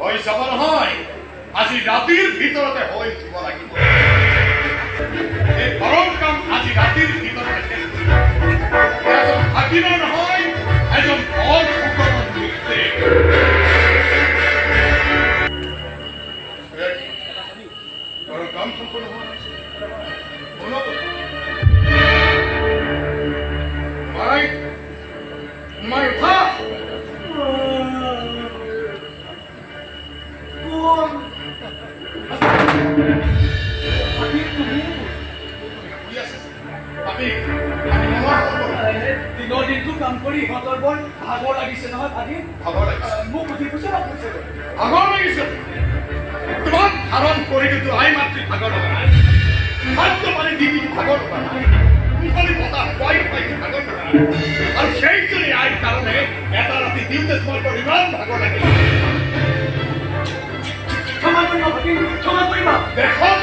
হৈ যাব নহয় আজি ৰাতিৰ ভিতৰতে হৈ উঠিব লাগিব এই ঘৰৰ কাম আজি ৰাতিৰ ভিতৰতে শেষ এজন থাকিব নহয় এজন ঘৰ সুগমন ব্যক্তি ঘৰৰ কাম সম্পূৰ্ণ হোৱা নাই উঠা দিনৰ দিনটো কাম কৰি ইহঁতৰ বৰ ভাগৰ লাগিছে নহয় ভাগি মোক সুধি কৈছে ভাগৰ লাগিছে তোমাক ধাৰণ কৰি কিন্তু আই মাতৃ ভাগৰ লগা নাই খাদ্য পানী দি ভাগৰ লগা নাই মুকলি বতাহ খুৱাই খুৱাই ভাগৰ লগা নাই আৰু সেইজনী আইৰ কাৰণে এটা ৰাতি দিওঁতে তোমালোকৰ ইমান ভাগৰ লাগিছে ক্ষমা কৰিবা ভাগি ক্ষমা কৰিবা দেশত